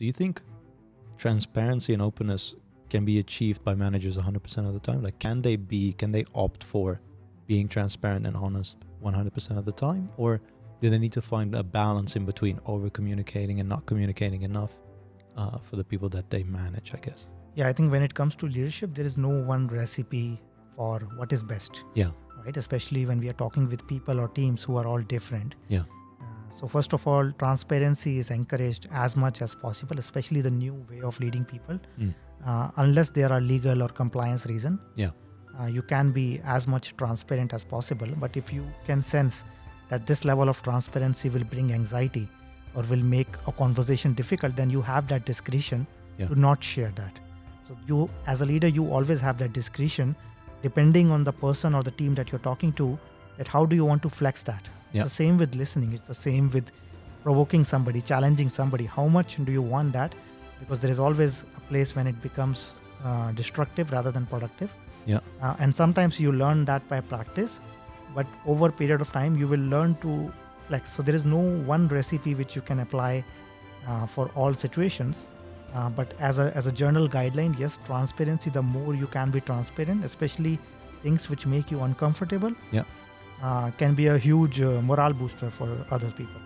Do you think transparency and openness can be achieved by managers 100% of the time? Like, can they opt for being transparent and honest 100% of the time? Or do they need to find a balance in between over communicating and not communicating enough for the people that they manage, I guess? Yeah, I think when it comes to leadership, there is no one recipe for what is best. Yeah. Right? Especially when we are talking with people or teams who are all different. Yeah. So first of all, transparency is encouraged as much as possible, especially the new way of leading people. Unless there are legal or compliance reason, you can be as much transparent as possible. But if you can sense that this level of transparency will bring anxiety or will make a conversation difficult, then you have that discretion to not share that. So you, as a leader, you always have that discretion, depending on the person or the team that you're talking to, that how do you want to flex that? It's the same with listening. It's the same with provoking somebody, challenging somebody. How much do you want that? Because there is always a place when it becomes destructive rather than productive. And sometimes you learn that by practice, but over a period of time, you will learn to flex. So there is no one recipe which you can apply for all situations. But as a general guideline, yes, transparency, the more you can be transparent, especially things which make you uncomfortable, can be a huge morale booster for other people.